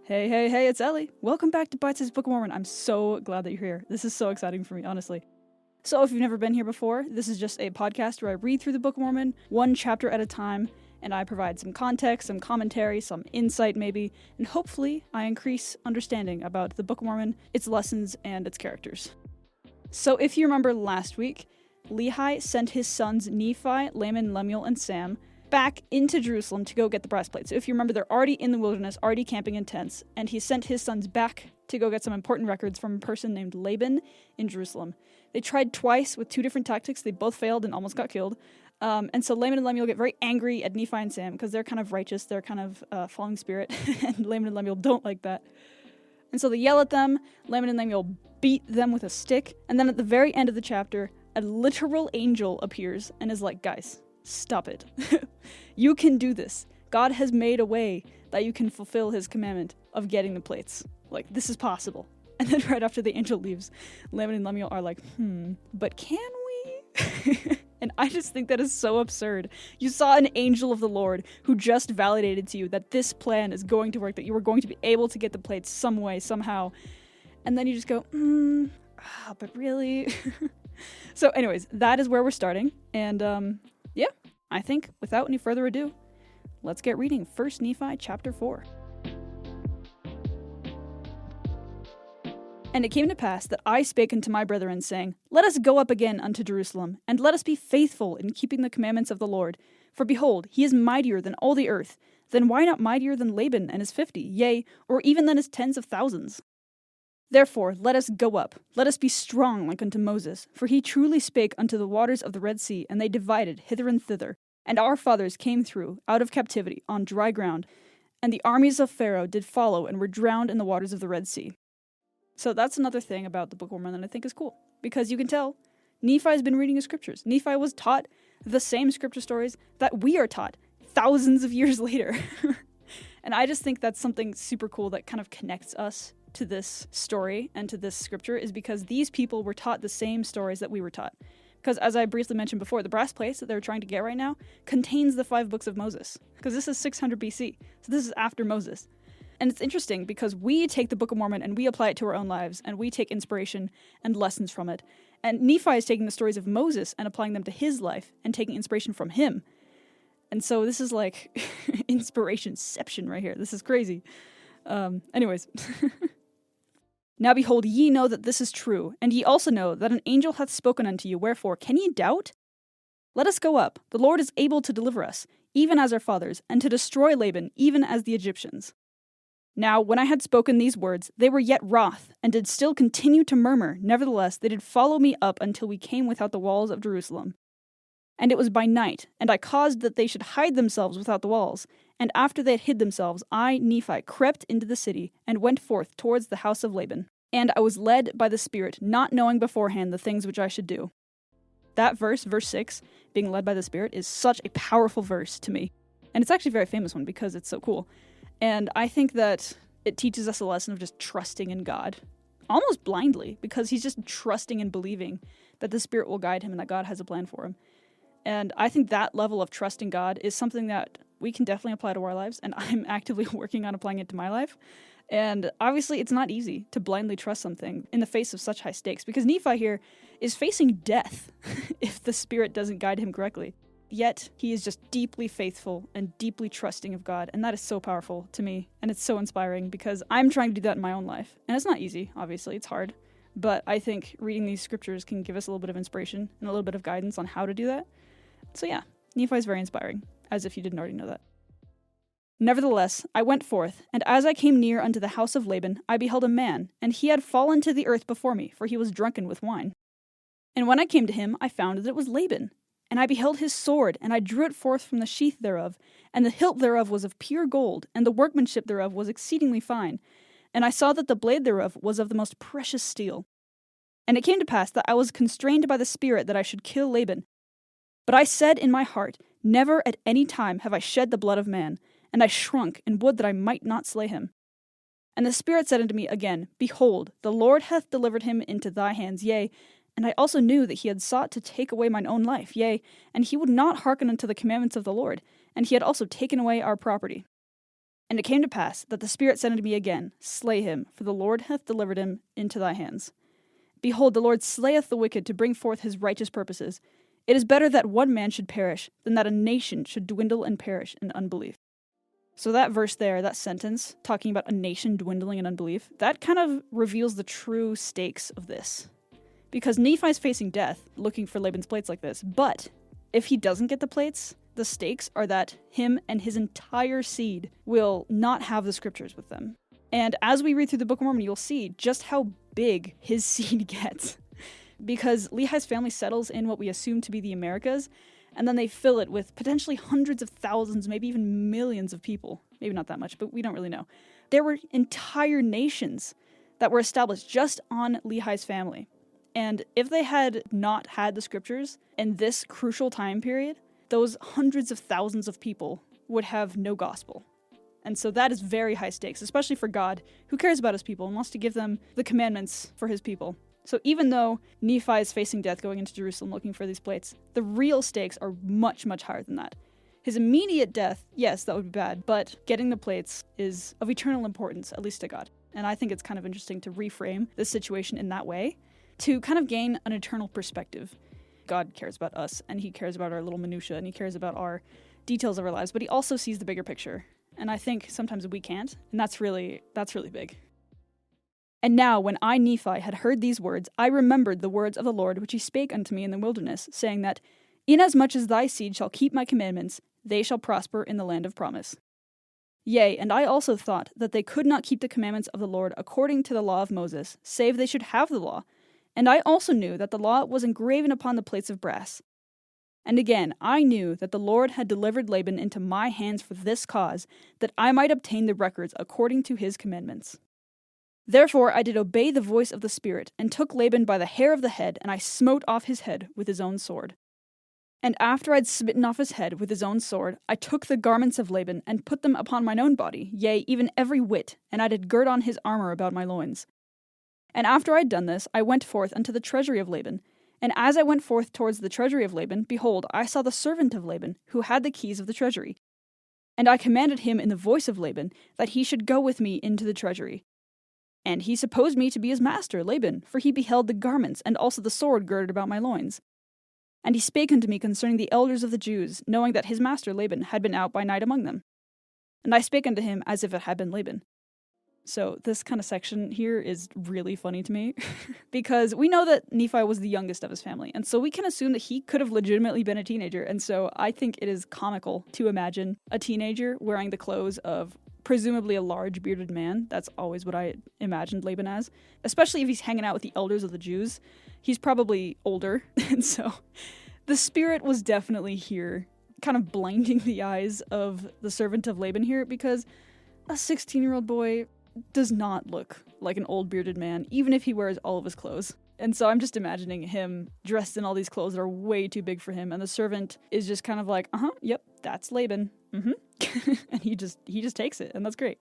Hey, it's Ellie. Welcome back to Bite-Sized Book of Mormon. I'm so glad that you're here. This is so exciting for me, honestly. So if you've never been here before, this is just a podcast where I read through the Book of Mormon, one chapter at a time, and I provide some context, some commentary, some insight maybe, and hopefully I increase understanding about the Book of Mormon, its lessons, and its characters. So if you remember last week, Lehi sent his sons Nephi, Laman, Lemuel, and Sam back into Jerusalem to go get the breastplate. So if you remember, they're already in the wilderness, already camping in tents, and he sent his sons back to go get some important records from a person named Laban in Jerusalem. They tried twice with two different tactics. They both failed and almost got killed. And so Laman and Lemuel get very angry at Nephi and Sam because they're kind of righteous. They're kind of following spirit, and Laman and Lemuel don't like that. And so they yell at them. Laman and Lemuel beat them with a stick. And then at the very end of the chapter, a literal angel appears and is like, guys, stop it. You can do this. God has made a way that you can fulfill his commandment of getting the plates. Like, this is possible. And then right after the angel leaves, Laman and Lemuel are like, but can we? And I just think that is so absurd. You saw an angel of the Lord who just validated to you that this plan is going to work, that you were going to be able to get the plates some way, somehow. And then you just go, but really? So anyways, that is where we're starting. And yeah, I think without any further ado, let's get reading 1 Nephi chapter 4. And it came to pass that I spake unto my brethren, saying, Let us go up again unto Jerusalem, and let us be faithful in keeping the commandments of the Lord. For behold, he is mightier than all the earth. Then why not mightier than Laban and his 50, yea, or even than his tens of thousands? Therefore let us go up, let us be strong like unto Moses. For he truly spake unto the waters of the Red Sea, and they divided hither and thither. And our fathers came through, out of captivity, on dry ground, and the armies of Pharaoh did follow, and were drowned in the waters of the Red Sea. So that's another thing about the Book of Mormon that I think is cool, because you can tell Nephi has been reading his scriptures. Nephi was taught the same scripture stories that we are taught thousands of years later. And I just think that's something super cool that kind of connects us to this story and to this scripture, is because these people were taught the same stories that we were taught. Because as I briefly mentioned before, the brass plates that they're trying to get right now contains the 5 books of Moses, because this is 600 BC. So this is after Moses. And it's interesting because we take the Book of Mormon and we apply it to our own lives, and we take inspiration and lessons from it. And Nephi is taking the stories of Moses and applying them to his life and taking inspiration from him. And so this is like inspirationception right here. This is crazy. Anyways. Now behold, ye know that this is true, and ye also know that an angel hath spoken unto you, wherefore can ye doubt? Let us go up, the Lord is able to deliver us, even as our fathers, and to destroy Laban, even as the Egyptians. Now when I had spoken these words, they were yet wroth, and did still continue to murmur, nevertheless they did follow me up until we came without the walls of Jerusalem. And it was by night, and I caused that they should hide themselves without the walls. And after they had hid themselves, I, Nephi, crept into the city, and went forth towards the house of Laban. And I was led by the Spirit, not knowing beforehand the things which I should do. That verse 6, being led by the Spirit, is such a powerful verse to me. And it's actually a very famous one because it's so cool. And I think that it teaches us a lesson of just trusting in God, almost blindly, because he's just trusting and believing that the Spirit will guide him and that God has a plan for him. And I think that level of trust in God is something that we can definitely apply to our lives, and I'm actively working on applying it to my life. And obviously it's not easy to blindly trust something in the face of such high stakes, because Nephi here is facing death if the Spirit doesn't guide him correctly. Yet he is just deeply faithful and deeply trusting of God, and that is so powerful to me, and it's so inspiring because I'm trying to do that in my own life. And it's not easy, obviously, it's hard. But I think reading these scriptures can give us a little bit of inspiration and a little bit of guidance on how to do that. So yeah, Nephi is very inspiring, as if you didn't already know that. Nevertheless, I went forth, and as I came near unto the house of Laban, I beheld a man, and he had fallen to the earth before me, for he was drunken with wine. And when I came to him, I found that it was Laban. And I beheld his sword, and I drew it forth from the sheath thereof, and the hilt thereof was of pure gold, and the workmanship thereof was exceedingly fine. And I saw that the blade thereof was of the most precious steel. And it came to pass that I was constrained by the Spirit that I should kill Laban. But I said in my heart, Never at any time have I shed the blood of man, and I shrunk, and would that I might not slay him. And the Spirit said unto me again, Behold, the Lord hath delivered him into thy hands, yea, and I also knew that he had sought to take away mine own life, yea, and he would not hearken unto the commandments of the Lord, and he had also taken away our property. And it came to pass that the Spirit said unto me again, Slay him, for the Lord hath delivered him into thy hands. Behold, the Lord slayeth the wicked to bring forth his righteous purposes. It is better that one man should perish than that a nation should dwindle and perish in unbelief. So that verse there, that sentence, talking about a nation dwindling in unbelief, that kind of reveals the true stakes of this. Because Nephi's facing death, looking for Laban's plates like this, but if he doesn't get the plates, the stakes are that him and his entire seed will not have the scriptures with them. And as we read through the Book of Mormon, you'll see just how big his seed gets. Because Lehi's family settles in what we assume to be the Americas, and then they fill it with potentially hundreds of thousands, maybe even millions of people. Maybe not that much, but we don't really know. There were entire nations that were established just on Lehi's family. And if they had not had the scriptures in this crucial time period, those hundreds of thousands of people would have no gospel. And so that is very high stakes, especially for God, who cares about his people and wants to give them the commandments for his people. So even though Nephi is facing death going into Jerusalem looking for these plates, the real stakes are much, much higher than that. His immediate death, yes, that would be bad, but getting the plates is of eternal importance, at least to God. And I think it's kind of interesting to reframe this situation in that way, to kind of gain an eternal perspective. God cares about us, and he cares about our little minutiae, and he cares about our details of our lives, but he also sees the bigger picture. And I think sometimes we can't, and that's really big. And now, when I, Nephi, had heard these words, I remembered the words of the Lord which he spake unto me in the wilderness, saying that, Inasmuch as thy seed shall keep my commandments, they shall prosper in the land of promise. Yea, and I also thought that they could not keep the commandments of the Lord according to the law of Moses, save they should have the law. And I also knew that the law was engraven upon the plates of brass. And again, I knew that the Lord had delivered Laban into my hands for this cause, that I might obtain the records according to his commandments. Therefore I did obey the voice of the Spirit, and took Laban by the hair of the head, and I smote off his head with his own sword. And after I had smitten off his head with his own sword, I took the garments of Laban, and put them upon mine own body, yea, even every whit, and I did gird on his armor about my loins. And after I had done this, I went forth unto the treasury of Laban. And as I went forth towards the treasury of Laban, behold, I saw the servant of Laban, who had the keys of the treasury. And I commanded him in the voice of Laban, that he should go with me into the treasury. And he supposed me to be his master, Laban, for he beheld the garments, and also the sword girded about my loins. And he spake unto me concerning the elders of the Jews, knowing that his master Laban had been out by night among them. And I spake unto him as if it had been Laban. So this kind of section here is really funny to me, because we know that Nephi was the youngest of his family, and so we can assume that he could have legitimately been a teenager, and so I think it is comical to imagine a teenager wearing the clothes of presumably a large bearded man. That's always what I imagined Laban as, especially if he's hanging out with the elders of the Jews. He's probably older, and so the Spirit was definitely here, kind of blinding the eyes of the servant of Laban here, because a 16-year-old boy does not look like an old bearded man, even if he wears all of his clothes. And so I'm just imagining him dressed in all these clothes that are way too big for him, and the servant is just kind of like, yep, that's Laban. And he just takes it, and that's great.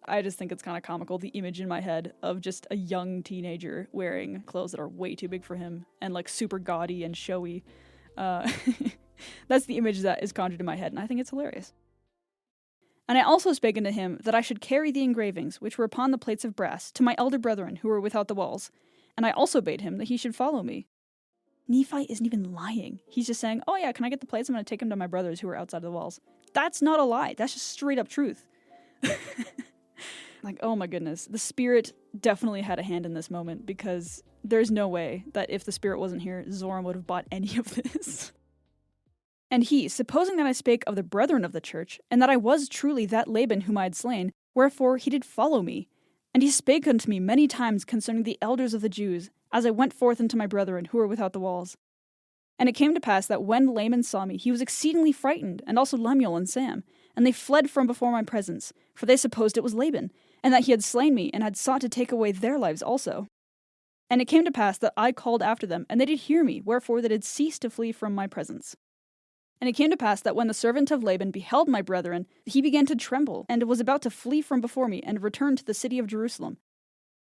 I just think it's kind of comical, the image in my head of just a young teenager wearing clothes that are way too big for him, and like super gaudy and showy. That's the image that is conjured in my head, and I think it's hilarious. And I also spake unto him that I should carry the engravings, which were upon the plates of brass, to my elder brethren who were without the walls. And I also bade him that he should follow me. Nephi isn't even lying. He's just saying, oh yeah, can I get the plates? I'm going to take them to my brothers who are outside the walls. That's not a lie. That's just straight up truth. Like, oh my goodness. The Spirit definitely had a hand in this moment, because there's no way that if the Spirit wasn't here, Zoram would have bought any of this. And he, supposing that I spake of the brethren of the church, and that I was truly that Laban whom I had slain, wherefore he did follow me. And he spake unto me many times concerning the elders of the Jews, as I went forth unto my brethren who were without the walls. And it came to pass that when Laman saw me, he was exceedingly frightened, and also Lemuel and Sam, and they fled from before my presence, for they supposed it was Laban, and that he had slain me, and had sought to take away their lives also. And it came to pass that I called after them, and they did hear me, wherefore they did cease to flee from my presence. And it came to pass that when the servant of Laban beheld my brethren, he began to tremble, and was about to flee from before me, and return to the city of Jerusalem.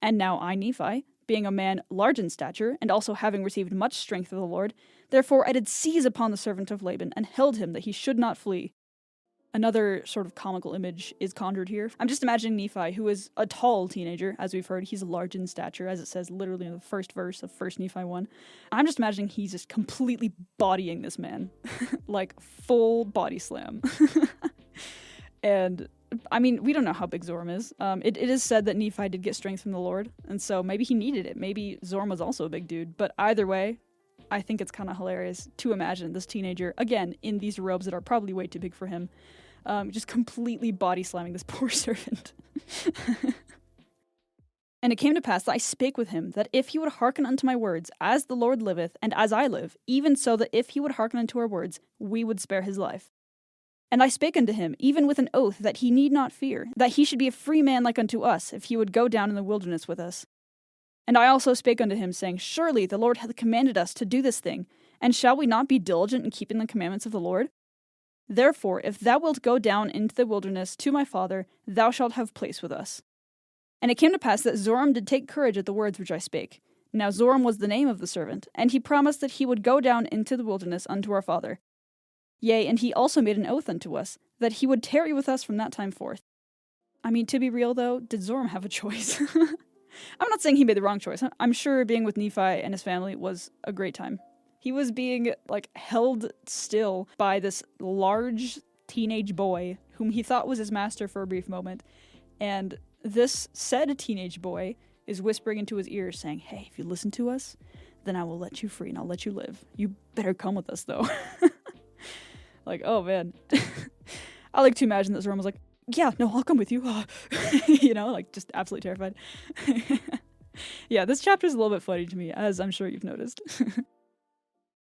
And now I, Nephi, being a man large in stature, and also having received much strength of the Lord, therefore I did seize upon the servant of Laban, and held him that he should not flee. Another sort of comical image is conjured here. I'm just imagining Nephi, who is a tall teenager, as we've heard. He's large in stature, as it says literally in the first verse of 1 Nephi 1. I'm just imagining he's just completely bodying this man. Like, full body slam. And, I mean, we don't know how big Zoram is. It is said that Nephi did get strength from the Lord, and so maybe he needed it. Maybe Zoram was also a big dude. But either way, I think it's kind of hilarious to imagine this teenager, again, in these robes that are probably way too big for him, just completely body slamming this poor servant. And it came to pass that I spake with him, that if he would hearken unto my words, as the Lord liveth, and as I live, even so that if he would hearken unto our words, we would spare his life. And I spake unto him, even with an oath, that he need not fear, that he should be a free man like unto us, if he would go down in the wilderness with us. And I also spake unto him, saying, Surely the Lord hath commanded us to do this thing, and shall we not be diligent in keeping the commandments of the Lord? Therefore, if thou wilt go down into the wilderness to my father, thou shalt have place with us. And it came to pass that Zoram did take courage at the words which I spake. Now Zoram was the name of the servant, and he promised that he would go down into the wilderness unto our father. Yea, and he also made an oath unto us, that he would tarry with us from that time forth. I mean, to be real though, did Zoram have a choice? I'm not saying he made the wrong choice. I'm sure being with Nephi and his family was a great time. He was being, held still by this large teenage boy whom he thought was his master for a brief moment. And this said teenage boy is whispering into his ear saying, hey, if you listen to us, then I will let you free and I'll let you live. You better come with us, though. Oh, man. I like to imagine that Zoram was like, yeah, no, I'll come with you. Just absolutely terrified. Yeah, this chapter is a little bit funny to me, as I'm sure you've noticed.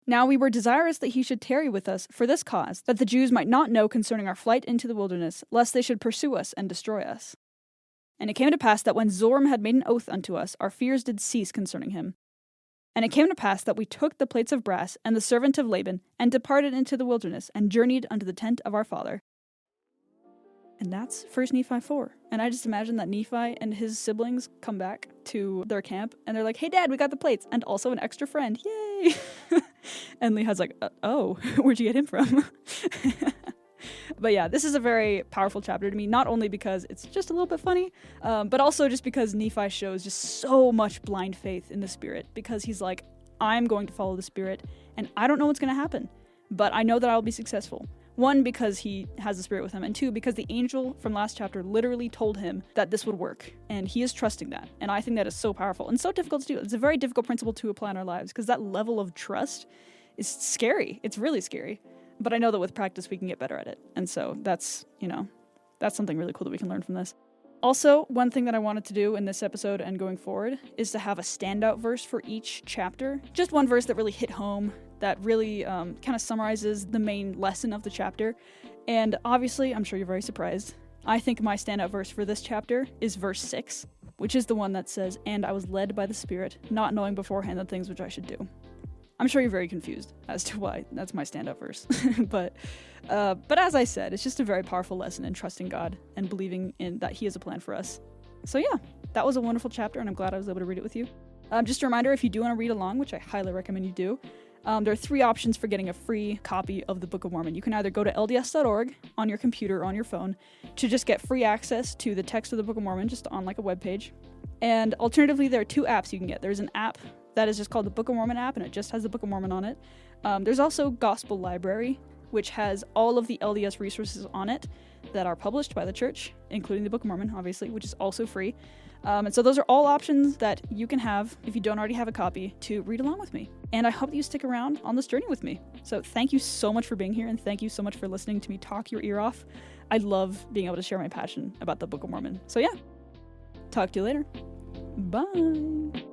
Now we were desirous that he should tarry with us for this cause, that the Jews might not know concerning our flight into the wilderness, lest they should pursue us and destroy us. And it came to pass that when Zoram had made an oath unto us, our fears did cease concerning him. And it came to pass that we took the plates of brass and the servant of Laban, and departed into the wilderness, and journeyed unto the tent of our father. And that's 1 Nephi 4. And I just imagine that Nephi and his siblings come back to their camp, and they're like, hey, Dad, we got the plates, and also an extra friend. Yay! And Lehi's like, oh, where'd you get him from? But yeah, this is a very powerful chapter to me, not only because it's just a little bit funny, but also just because Nephi shows just so much blind faith in the Spirit, because he's like, I'm going to follow the Spirit, and I don't know what's going to happen, but I know that I'll be successful. One, because he has the Spirit with him, and two, because the angel from last chapter literally told him that this would work, and he is trusting that, and I think that is so powerful, and so difficult to do. It's a very difficult principle to apply in our lives, because that level of trust is scary. It's really scary. But I know that with practice we can get better at it, and so that's something really cool that we can learn from this. Also, one thing that I wanted to do in this episode and going forward is to have a standout verse for each chapter. Just one verse that really hit home, that really kind of summarizes the main lesson of the chapter. And obviously, I'm sure you're very surprised, I think my standout verse for this chapter is verse 6, which is the one that says, "And I was led by the Spirit, not knowing beforehand the things which I should do." I'm sure you're very confused as to why that's my standout verse. But as I said, it's just a very powerful lesson in trusting God and believing in that He has a plan for us. So yeah, that was a wonderful chapter, and I'm glad I was able to read it with you. Just a reminder, if you do want to read along, which I highly recommend you do, there are 3 options for getting a free copy of the Book of Mormon. You can either go to lds.org on your computer or on your phone to just get free access to the text of the Book of Mormon just on like a web page. And alternatively, there are 2 apps you can get. There's an app that is just called the Book of Mormon app, and it just has the Book of Mormon on it. There's also Gospel Library, which has all of the LDS resources on it that are published by the church, including the Book of Mormon, obviously, which is also free. And so those are all options that you can have, if you don't already have a copy, to read along with me. And I hope that you stick around on this journey with me. So thank you so much for being here, and thank you so much for listening to me talk your ear off. I love being able to share my passion about the Book of Mormon. So yeah, talk to you later. Bye.